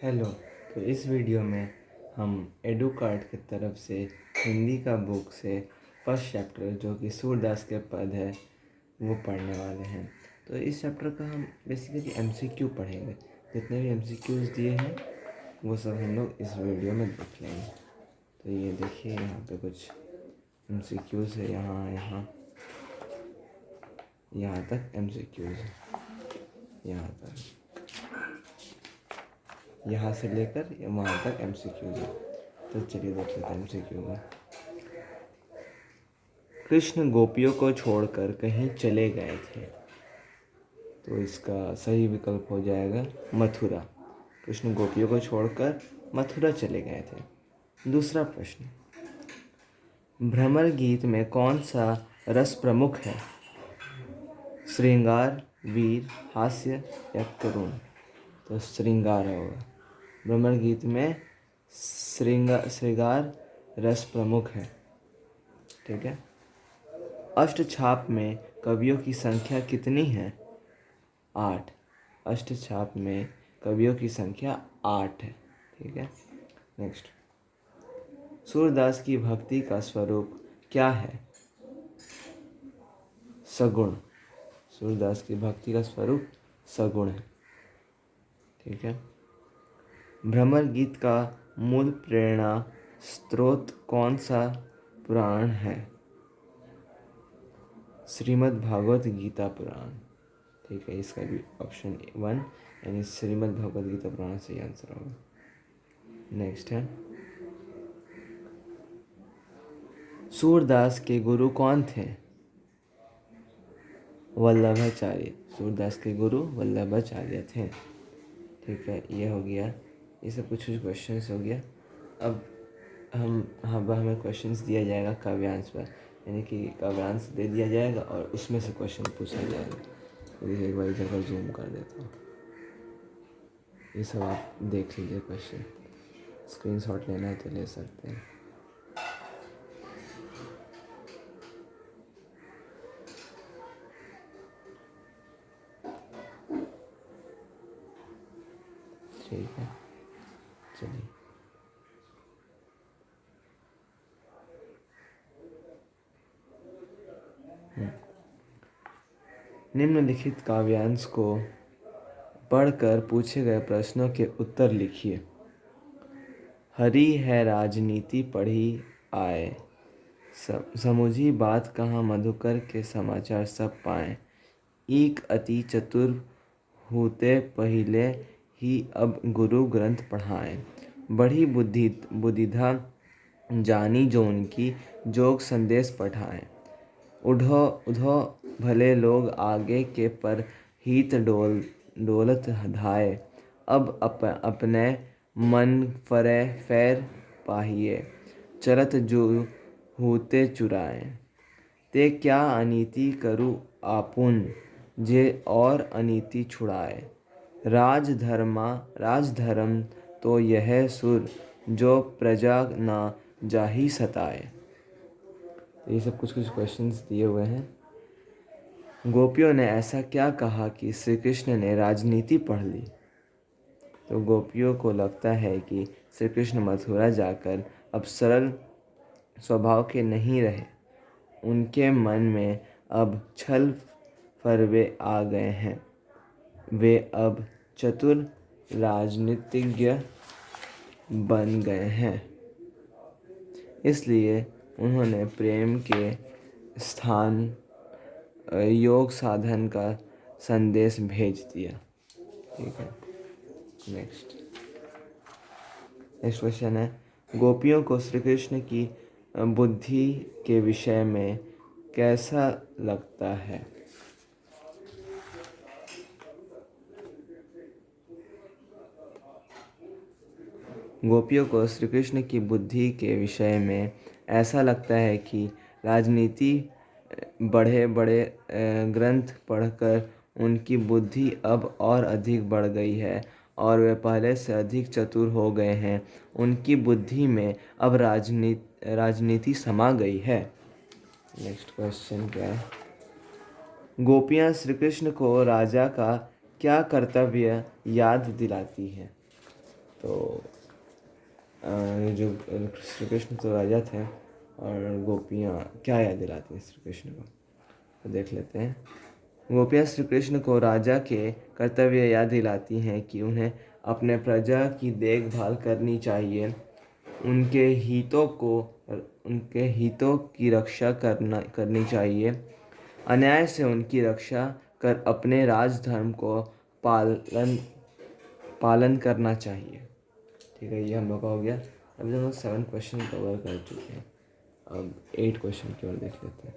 Hello. तो इस video में हम एडुकार्ट की तरफ से हिंदी का बुक से फर्स्ट चैप्टर जो कि सूरदास के पद है वो पढ़ने वाले हैं। तो इस चैप्टर का हम बेसिकली एमसीक्यू पढ़ेंगे। जितने भी एमसीक्यूज़ दिए हैं वो सब हम लोग इस वीडियो में देख लेंगे। तो ये देखिए यहाँ पे कुछ एमसीक्यूज़ है। यहाँ तक एमसीक्यूज़ है, यहाँ तक, यहाँ से लेकर वहाँ तक एमसीक्यूज़ है। तो चलिए देख लेते हैं एमसीक्यू में। कृष्ण गोपियों को छोड़कर कहीं चले गए थे। तो इसका सही विकल्प हो जाएगा मथुरा। कृष्ण गोपियों को छोड़कर मथुरा चले गए थे। दूसरा प्रश्न, भ्रमर गीत में कौन सा रस प्रमुख है? श्रृंगार, वीर, हास्य या करुण? तो श्रृंगार होगा। भ्रमर गीत में श्रृंगार रस प्रमुख है। ठीक है। अष्टछाप में कवियों की संख्या कितनी है? 8। अष्टछाप में कवियों की संख्या 8 है। ठीक है। नेक्स्ट, सूरदास की भक्ति का स्वरूप क्या है? सगुण। सूरदास की भक्ति का स्वरूप सगुण है। ठीक है। भ्रमर गीत का मूल प्रेरणा स्रोत कौन सा पुराण है? श्रीमद् भागवत गीता पुराण। ठीक है, इसका भी ऑप्शन 1 यानी श्रीमद् भागवत गीता पुराण सही आंसर होगा। नेक्स्ट है, सूरदास के गुरु कौन थे? वल्लभाचार्य। सूरदास के गुरु वल्लभाचार्य थे। ठीक है, ये हो गया। ये सब कुछ क्वेश्चंस हो गया। अब हमें क्वेश्चंस दिया जाएगा काव्यांश पर, यानी कि काव्यांश दे दिया जाएगा और उसमें से क्वेश्चन पूछा जाएगा। तो एक बार इधर पर जूम कर देता हूँ। ये सब आप देख लीजिए क्वेश्चन। स्क्रीनशॉट लेना है तो ले सकते हैं। ठीक है, चलिए। निम्नलिखित काव्यांश को पढ़कर पूछे गए प्रश्नों के उत्तर लिखिए। हरी है राजनीति पढ़ी आए, समझी बात कहाँ मधुकर के समाचार सब पाएं। एक अति चतुर होते पहिले ही अब गुरु ग्रंथ पढ़ाएं। बड़ी बुद्धिधा जानी जो उनकी जोग संदेश पढ़ाएं। उधो उधो भले लोग आगे के पर हित डोलत धाये। अब अपने मन फरे फैर पाहिए, चलत जो होते चुराए। ते क्या अनीति करू आपुन, जे और अनीति छुड़ाए। राजधर्म तो यह सुर, जो प्रजा ना जाहि सताए। ये सब कुछ क्वेश्चंस दिए हुए हैं। गोपियों ने ऐसा क्या कहा कि श्री कृष्ण ने राजनीति पढ़ ली? तो गोपियों को लगता है कि श्री कृष्ण मथुरा जाकर अब सरल स्वभाव के नहीं रहे। उनके मन में अब छल फरवे आ गए हैं। वे अब चतुर राजनीतिज्ञ बन गए हैं। इसलिए उन्होंने प्रेम के स्थान योग साधन का संदेश भेज दिया। ठीक है। नेक्स्ट क्वेश्चन है, गोपियों को श्री कृष्ण की बुद्धि के विषय में कैसा लगता है? गोपियों को श्री कृष्ण की बुद्धि के विषय में ऐसा लगता है कि राजनीति बड़े बड़े ग्रंथ पढ़कर उनकी बुद्धि अब और अधिक बढ़ गई है और वे पहले से अधिक चतुर हो गए हैं। उनकी बुद्धि में अब राजनीति समा गई है। नेक्स्ट क्वेश्चन क्या है, गोपियाँ श्री कृष्ण को राजा का क्या कर्तव्य याद दिलाती हैं? तो जो श्री कृष्ण तो राजा थे और गोपियाँ क्या याद दिलाती हैं श्री कृष्ण को, तो देख लेते हैं। गोपियाँ श्री कृष्ण को राजा के कर्तव्य याद दिलाती हैं कि उन्हें अपने प्रजा की देखभाल करनी चाहिए, उनके हितों की रक्षा करनी चाहिए, अन्याय से उनकी रक्षा कर अपने राजधर्म को पालन करना चाहिए। ठीक है, ये हम लोग का हो गया। अभी हम लोग 7 क्वेश्चन कवर कर चुके हैं। अब 8 क्वेश्चन की ओर देख लेते हैं।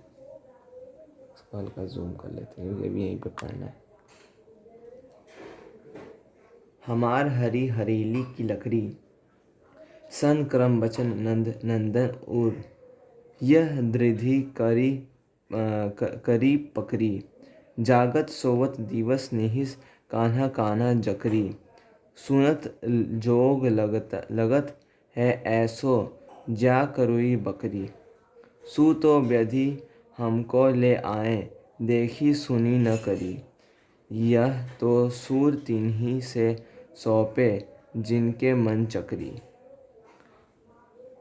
इसको हल्का जूम कर लेते हैं क्योंकि अभी यहीं पर पढ़ना है। हमार हरी हरेली की लकड़ी, सन क्रम बचन नंदन उर, यह दृढ़ि करी पकरी, जागत सोवत दिवस निहिस कान्हा कान्हा जकरी, सुनत जोग लगत है ऐसो जा करुई बकरी, सू तो व्यधि हमको ले आए देखी सुनी न करी, यह तो सूर तिन्ही से सौंपे जिनके मन चकरी।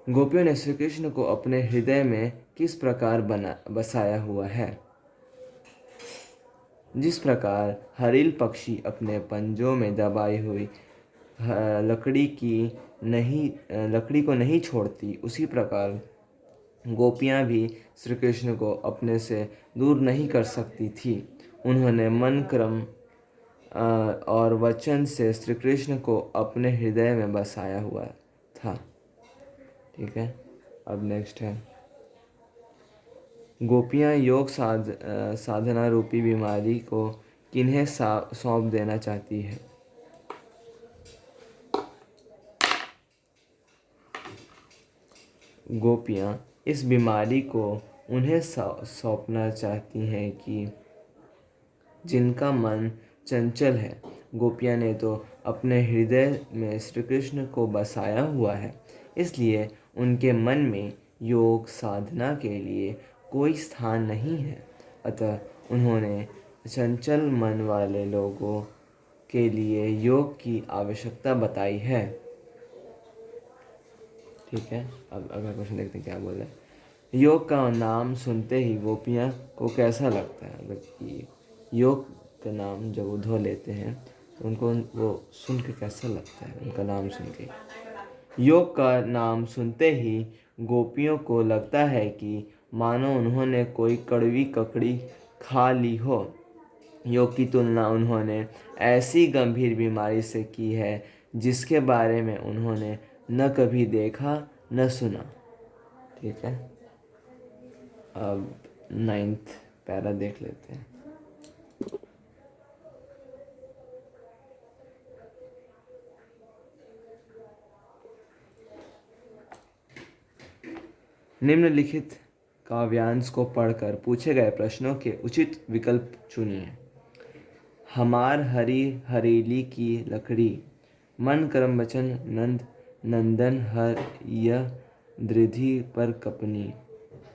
गोपियों ने श्री कृष्ण को अपने हृदय में किस प्रकार बसाया हुआ है? जिस प्रकार हरिल पक्षी अपने पंजों में दबाई हुई लकड़ी को नहीं छोड़ती, उसी प्रकार गोपियाँ भी श्री कृष्ण को अपने से दूर नहीं कर सकती थी। उन्होंने मन क्रम और वचन से श्री कृष्ण को अपने हृदय में बसाया हुआ था। ठीक है, अब नेक्स्ट है, गोपियाँ योग साधना रूपी बीमारी को किन्हें सौंप देना चाहती है? गोपियाँ इस बीमारी को उन्हें सौंपना चाहती हैं कि जिनका मन चंचल है। गोपियाँ ने तो अपने हृदय में श्री कृष्ण को बसाया हुआ है, इसलिए उनके मन में योग साधना के लिए कोई स्थान नहीं है। अतः उन्होंने चंचल मन वाले लोगों के लिए योग की आवश्यकता बताई है। ठीक है, अब अगला क्वेश्चन देखते हैं क्या बोल रहे हैं। योग का नाम सुनते ही गोपियाँ को कैसा लगता है? अगर योग का नाम जब वो धो लेते हैं तो उनको वो सुन के कैसा लगता है, उनका नाम सुन के? योग का नाम सुनते ही गोपियों को लगता है कि मानो उन्होंने कोई कड़वी ककड़ी खा ली हो। योग की तुलना उन्होंने ऐसी गंभीर बीमारी से की है जिसके बारे में उन्होंने न कभी देखा न सुना। ठीक है, अब 9th पैरा देख लेते हैं। निम्नलिखित काव्यांश को पढ़कर पूछे गए प्रश्नों के उचित विकल्प चुनिए। हमार हरी हरेली की लकड़ी, मन करम बचन नंदन हर, यह दृढ़ि पर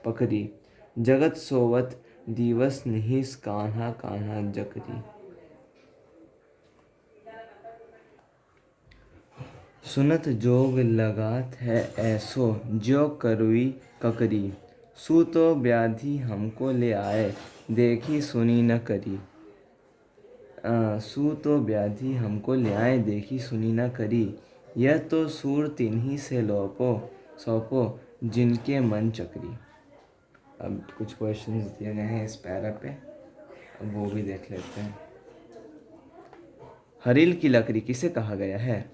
पकड़ी, जगत सोवत दिवस निहिस कान्हा कान्हा जकरी। सुनत जोग लगात है ऐसो ज्यो करुई ककरी, सू तो व्याधि हमको ले आए देखी सुनी न करी। सू तो व्याधि हमको ले आए देखी सुनी न करी, यह तो सूर तिन्ही से सौंपो जिनके मन चकरी। अब कुछ क्वेश्चंस दिए गए हैं इस पैरा पे, अब वो भी देख लेते हैं। हरील की लकड़ी किसे कहा गया है?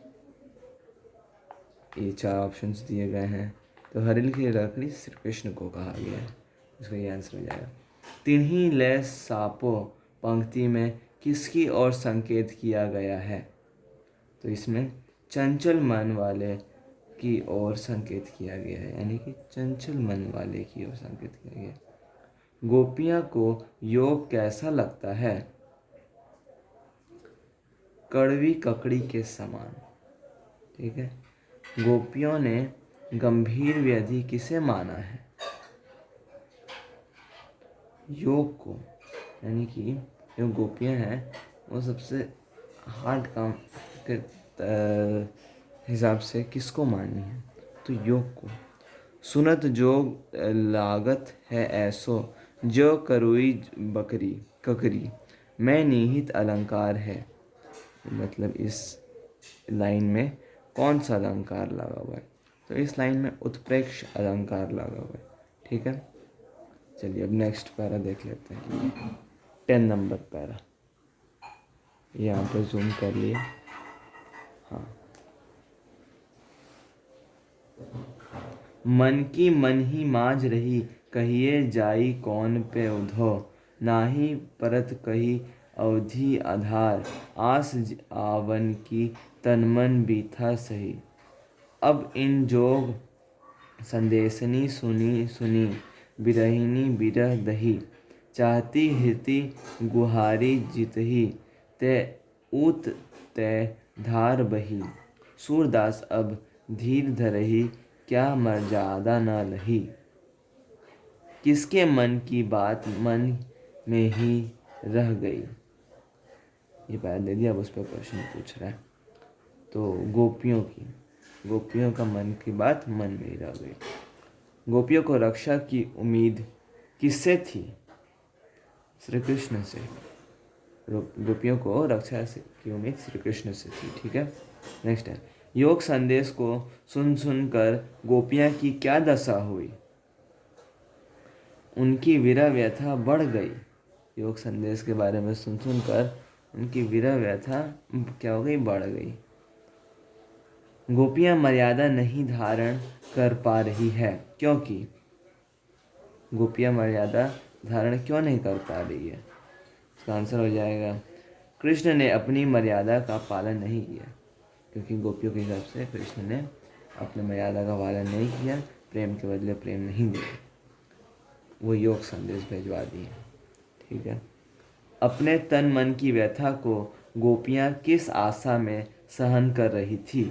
ये 4 ऑप्शंस दिए गए हैं, तो हरील की लकड़ी श्री कृष्ण को कहा गया है, इसका ये आंसर हो जाएगा। तिन्ही ले सापो पंक्ति में किसकी ओर संकेत किया गया है? तो इसमें चंचल मन वाले की ओर संकेत किया गया है, यानी कि चंचल मन वाले की ओर संकेत किया गया है। गोपियाँ को योग कैसा लगता है? कड़वी ककड़ी के समान। ठीक है, गोपियों ने गंभीर व्याधि किसे माना है? योग को, यानी कि जो गोपियाँ हैं वो सबसे हार्ड काम हिसाब से किसको मानी है? तो योग को। सुनत जोग लागत है ऐसो, जो करुई बकरी ककरी, मैं निहित अलंकार है। मतलब इस लाइन में कौन सा अलंकार लगा हुआ है? तो इस लाइन में उत्प्रेक्ष अलंकार लगा हुआ है। ठीक है, चलिए अब नेक्स्ट पैरा देख लेते हैं। 10 नंबर पैरा, यहाँ पर जूम कर लिए। हाँ, मन की मन ही माज रही, कहिए जाई कौन पे उधो, नाही परत कही अवधि आधार, आस आवन की तन मन बीथा सही। अब इन जोग संदेशनी सुनी सुनी, बिरहिनी बिरह दही, चाहती हिति गुहारी जितही, ते ऊत ते धार बही। सूरदास अब धीर धरही, क्या मर्यादा न लही, किसके मन की बात मन में ही रह गई। ये बात दे दिया, अब उस पर क्वेश्चन पूछ रहा है। तो गोपियों का मन की बात मन में ही रह गई। गोपियों को रक्षा की उम्मीद किससे थी? श्री कृष्ण से। गोपियों को रक्षा की उम्मीद श्री कृष्ण से थी। ठीक है, नेक्स्ट है, योग संदेश को सुन सुनकर गोपियाँ की क्या दशा हुई? उनकी विरह व्यथा बढ़ गई। योग संदेश के बारे में सुन सुनकर उनकी विरह व्यथा क्या हो गई? बढ़ गई। गोपियाँ मर्यादा नहीं धारण कर पा रही है, क्योंकि गोपियाँ मर्यादा धारण क्यों नहीं कर पा रही है? इसका आंसर हो जाएगा, कृष्ण ने अपनी मर्यादा का पालन नहीं किया। क्योंकि गोपियों के हिसाब से कृष्ण ने अपनी मर्यादा का पालन नहीं किया, प्रेम के बदले प्रेम नहीं दिया, वो योग संदेश भिजवा दिए। ठीक है, अपने तन मन की व्यथा को गोपियाँ किस आशा में सहन कर रही थी?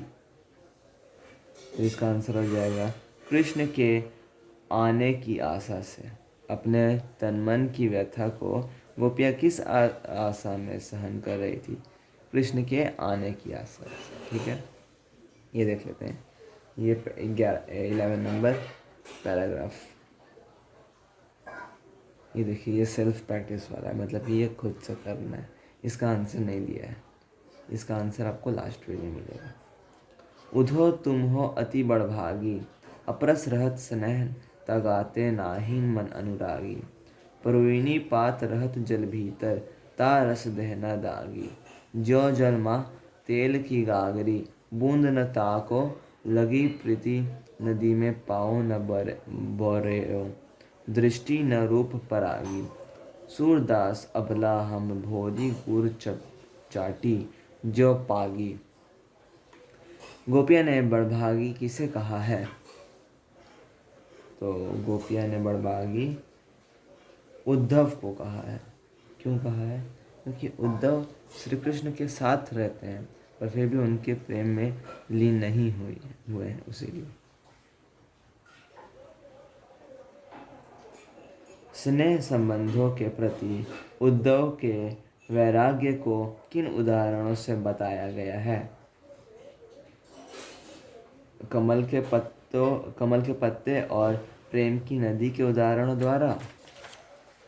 तो इसका आंसर हो जाएगा, कृष्ण के आने की आशा से। अपने तन मन की व्यथा को गोपियाँ किस आशा में सहन कर रही थी? कृष्ण के आने की आशा से। ठीक है, ये देख लेते हैं। ये 11 नंबर पैराग्राफ, ये देखिए, ये सेल्फ प्रैक्टिस वाला है, मतलब ये खुद से करना है। इसका आंसर नहीं दिया है, इसका आंसर आपको लास्ट पेज में मिलेगा। उधो तुम हो अति बड़भागी, अपरस रहत स्नेह तगाते नाहिन मन अनुरागी, परवीनी पात रहत जल भीतर, ता रस दहना दागी, ज्यो जल माँ तेल की गागरी, बूंद न ताको लगी प्रीति, नदी में पाओ न बोरेओ, दृष्टि न रूप परागी। सूरदास अबला हम भोरी गुर चाटी, जो पागी। गोपिया ने बड़भागी किसे कहा है? तो गोपिया ने बड़भागी उद्धव को कहा है। क्यों कहा है? क्योंकि उद्धव श्री कृष्ण के साथ रहते हैं पर फिर भी उनके प्रेम में लीन नहीं हुए हैं, उसीलिए। स्नेह संबंधों के प्रति उद्धव के वैराग्य को किन उदाहरणों से बताया गया है? कमल के पत्ते और प्रेम की नदी के उदाहरणों द्वारा,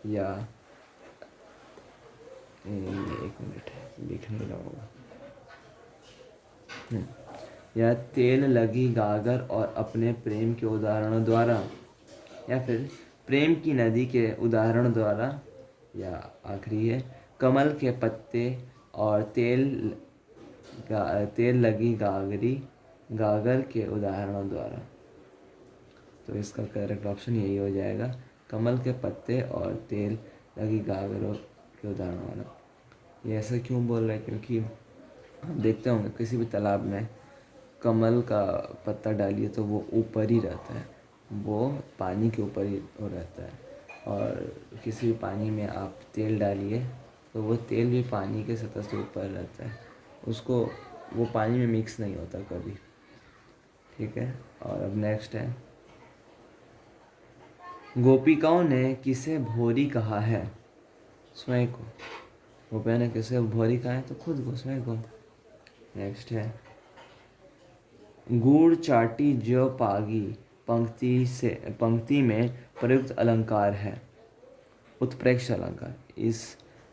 या एक मिनट लिख नहीं रहा होगा, या तेल लगी गागर और अपने प्रेम के उदाहरणों द्वारा, या फिर प्रेम की नदी के उदाहरण द्वारा, या आखिरी है कमल के पत्ते और तेल लगी गागर के उदाहरणों द्वारा। तो इसका करेक्ट ऑप्शन यही हो जाएगा, कमल के पत्ते और तेल लगी गागरों के उदाहरण वाला। ये ऐसा क्यों बोल रहे हैं? क्योंकि आप देखते होंगे किसी भी तालाब में कमल का पत्ता डालिए तो वो ऊपर ही रहता है, वो पानी के ऊपर ही हो रहता है, और किसी भी पानी में आप तेल डालिए तो वो तेल भी पानी के सतह से ऊपर रहता है, उसको वो पानी में मिक्स नहीं होता कभी। ठीक है, और अब नेक्स्ट है, गोपिकाओं ने किसे भोरी कहा है? स्वयं को। गोपिया ने किसे भोरी कहा है? तो खुद को, स्वयं को। नेक्स्ट है, गूढ़ चाटी ज्यों पागी पंक्ति में प्रयुक्त अलंकार है। उत्प्रेक्ष अलंकार, इस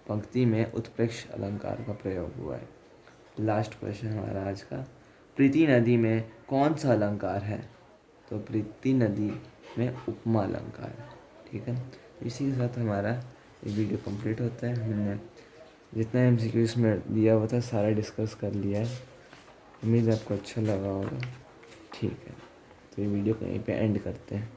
पंक्ति में उत्प्रेक्ष अलंकार का प्रयोग हुआ है। लास्ट क्वेश्चन हमारा आज का, प्रीति नदी में कौन सा अलंकार है? तो प्रीति नदी में उपमा अलंकार है। ठीक है, इसी के साथ हमारा ये वीडियो कंप्लीट होता है। हमने जितना MCQ इसमें दिया हुआ था सारा डिस्कस कर लिया है। उम्मीद है आपको अच्छा लगा होगा। ठीक है, तो ये वीडियो कहीं पे एंड करते हैं।